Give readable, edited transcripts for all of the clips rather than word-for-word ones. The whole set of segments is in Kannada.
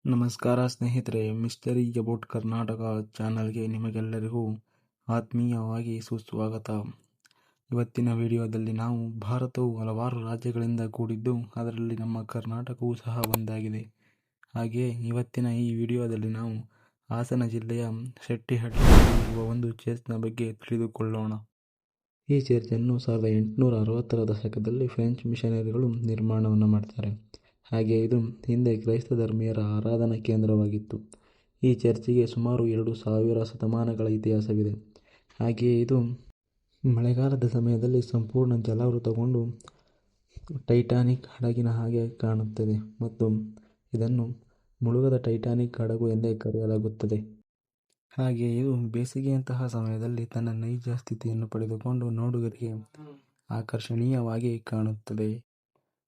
ನಮಸ್ಕಾರ ಸ್ನೇಹಿತರೆ, ಮಿಸ್ಟರಿ ಅಬೌಟ್ ಕರ್ನಾಟಕ ಚಾನಲ್ಗೆ ನಿಮಗೆಲ್ಲರಿಗೂ ಆತ್ಮೀಯವಾಗಿ ಸುಸ್ವಾಗತ. ಇವತ್ತಿನ ವಿಡಿಯೋದಲ್ಲಿ ನಾವು ಭಾರತವು ಹಲವಾರು ರಾಜ್ಯಗಳಿಂದ ಕೂಡಿದ್ದು ಅದರಲ್ಲಿ ನಮ್ಮ ಕರ್ನಾಟಕವೂ ಸಹ ಒಂದಾಗಿದೆ. ಹಾಗೆಯೇ ಇವತ್ತಿನ ಈ ವಿಡಿಯೋದಲ್ಲಿ ನಾವು ಹಾಸನ ಜಿಲ್ಲೆಯ ಶೆಟ್ಟಿಹಳ್ಳಿಯಲ್ಲಿ ಇರುವ ಒಂದು ಚರ್ಚ್ನ ಬಗ್ಗೆ ತಿಳಿದುಕೊಳ್ಳೋಣ. ಈ ಚರ್ಚನ್ನು 1860ರ ದಶಕದಲ್ಲಿ ಫ್ರೆಂಚ್ ಮಿಷನರಿಗಳು ನಿರ್ಮಾಣವನ್ನು ಮಾಡ್ತಾರೆ. ಹಾಗೆ ಇದು ಹಿಂದೆ ಕ್ರೈಸ್ತ ಧರ್ಮೀಯರ ಆರಾಧನಾ ಕೇಂದ್ರವಾಗಿತ್ತು. ಈ ಚರ್ಚಿಗೆ ಸುಮಾರು 2000 ಶತಮಾನಗಳ ಇತಿಹಾಸವಿದೆ. ಹಾಗೆಯೇ ಇದು ಮಳೆಗಾಲದ ಸಮಯದಲ್ಲಿ ಸಂಪೂರ್ಣ ಜಲಾವೃತಗೊಂಡು ಟೈಟಾನಿಕ್ ಹಡಗಿನ ಹಾಗೆ ಕಾಣುತ್ತದೆ ಮತ್ತು ಇದನ್ನು ಮುಳುಗದ ಟೈಟಾನಿಕ್ ಹಡಗು ಎಂದೇ ಕರೆಯಲಾಗುತ್ತದೆ. ಹಾಗೆ ಇದು ಬೇಸಿಗೆಯಂತಹ ಸಮಯದಲ್ಲಿ ತನ್ನ ನೈಜ ಸ್ಥಿತಿಯನ್ನು ಪಡೆದುಕೊಂಡು ನೋಡುಗರಿಗೆ ಆಕರ್ಷಣೀಯವಾಗಿ ಕಾಣುತ್ತದೆ.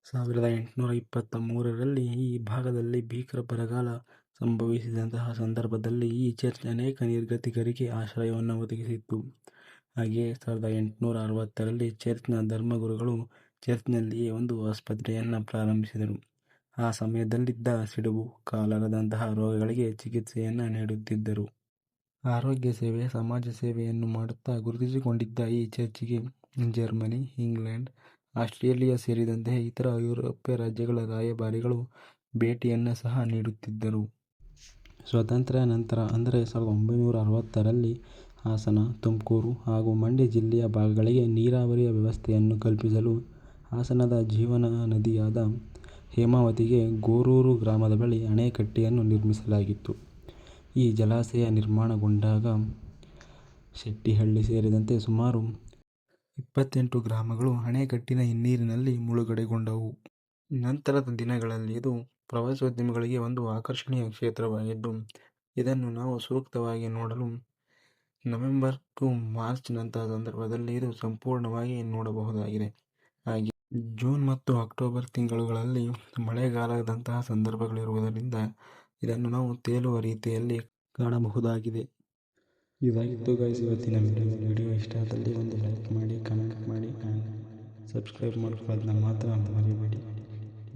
1823ರಲ್ಲಿ ಈ ಭಾಗದಲ್ಲಿ ಭೀಕರ ಬರಗಾಲ ಸಂಭವಿಸಿದಂತಹ ಸಂದರ್ಭದಲ್ಲಿ ಈ ಚರ್ಚ್ ಅನೇಕ ನಿರ್ಗತಿಕರಿಗೆ ಆಶ್ರಯವನ್ನು ಒದಗಿಸಿತ್ತು. ಹಾಗೆಯೇ 1860ರಲ್ಲಿ ಚರ್ಚ್ನ ಧರ್ಮಗುರುಗಳು ಚರ್ಚ್ನಲ್ಲಿಯೇ ಒಂದು ಆಸ್ಪತ್ರೆಯನ್ನು ಪ್ರಾರಂಭಿಸಿದರು. ಆ ಸಮಯದಲ್ಲಿದ್ದ ಸಿಡುಬು, ಕಾಲರದಂತಹ ರೋಗಗಳಿಗೆ ಚಿಕಿತ್ಸೆಯನ್ನು ನೀಡುತ್ತಿದ್ದರು. ಆರೋಗ್ಯ ಸೇವೆ, ಸಮಾಜ ಸೇವೆಯನ್ನು ಮಾಡುತ್ತಾ ಗುರುತಿಸಿಕೊಂಡಿದ್ದ ಈ ಚರ್ಚಿಗೆ ಜರ್ಮನಿ, ಇಂಗ್ಲೆಂಡ್, ಆಸ್ಟ್ರೇಲಿಯಾ ಸೇರಿದಂತೆ ಇತರ ಯುರೋಪ್ಯ ರಾಜ್ಯಗಳ ರಾಯಭಾರಿಗಳು ಭೇಟಿಯನ್ನು ಸಹ ನೀಡುತ್ತಿದ್ದರು. ಸ್ವಾತಂತ್ರ್ಯ ನಂತರ ಅಂದರೆ 1960ರಲ್ಲಿ ಹಾಸನ, ತುಮಕೂರು ಹಾಗೂ ಮಂಡ್ಯ ಜಿಲ್ಲೆಯ ಭಾಗಗಳಿಗೆ ನೀರಾವರಿಯ ವ್ಯವಸ್ಥೆಯನ್ನು ಕಲ್ಪಿಸಲು ಹಾಸನದ ಜೀವನ ನದಿಯಾದ ಹೇಮಾವತಿಗೆ ಗೋರೂರು ಗ್ರಾಮದ ಬಳಿ ಅಣೆಕಟ್ಟೆಯನ್ನು ನಿರ್ಮಿಸಲಾಗಿತ್ತು. ಈ ಜಲಾಶಯ ನಿರ್ಮಾಣಗೊಂಡಾಗ ಶೆಟ್ಟಿಹಳ್ಳಿ ಸೇರಿದಂತೆ ಸುಮಾರು 28 ಗ್ರಾಮಗಳು ಅಣೆಕಟ್ಟಿನ ಹಿನ್ನೀರಿನಲ್ಲಿ ಮುಳುಗಡೆಗೊಂಡವು. ನಂತರದ ದಿನಗಳಲ್ಲಿ ಇದು ಪ್ರವಾಸೋದ್ಯಮಿಗಳಿಗೆ ಒಂದು ಆಕರ್ಷಣೀಯ ಕ್ಷೇತ್ರವಾಗಿದ್ದು ಇದನ್ನು ನಾವು ಸೂಕ್ತವಾಗಿ ನೋಡಲು ನವೆಂಬರ್ ಟು ಮಾರ್ಚ್ ನಂತಹ ಸಂದರ್ಭದಲ್ಲಿ ಇದು ಸಂಪೂರ್ಣವಾಗಿ ನೋಡಬಹುದಾಗಿದೆ. ಹಾಗೆ ಜೂನ್ ಮತ್ತು ಅಕ್ಟೋಬರ್ ತಿಂಗಳುಗಳಲ್ಲಿ ಮಳೆಗಾಲದಂತಹ ಸಂದರ್ಭಗಳಿರುವುದರಿಂದ ಇದನ್ನು ನಾವು ತೇಲುವ ರೀತಿಯಲ್ಲಿ ಕಾಣಬಹುದಾಗಿದೆ. ಇದಾಗಿತ್ತು ಗೈಸ್ ಇವತ್ತಿನ ವಿಡಿಯೋ ಇಷ್ಟ ಆದಲ್ಲಿ ಒಂದು ಲೈಕ್ ಮಾಡಿ, ಕಮೆಂಟ್ ಮಾಡಿ ಆ್ಯಂಡ್ ಸಬ್ಸ್ಕ್ರೈಬ್ ಮಾಡ್ಕೊಳ್ಳೋದನ್ನ ಮಾತ್ರ ಮರಿಬೇಡಿ.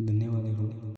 ಧನ್ಯವಾದಗಳು.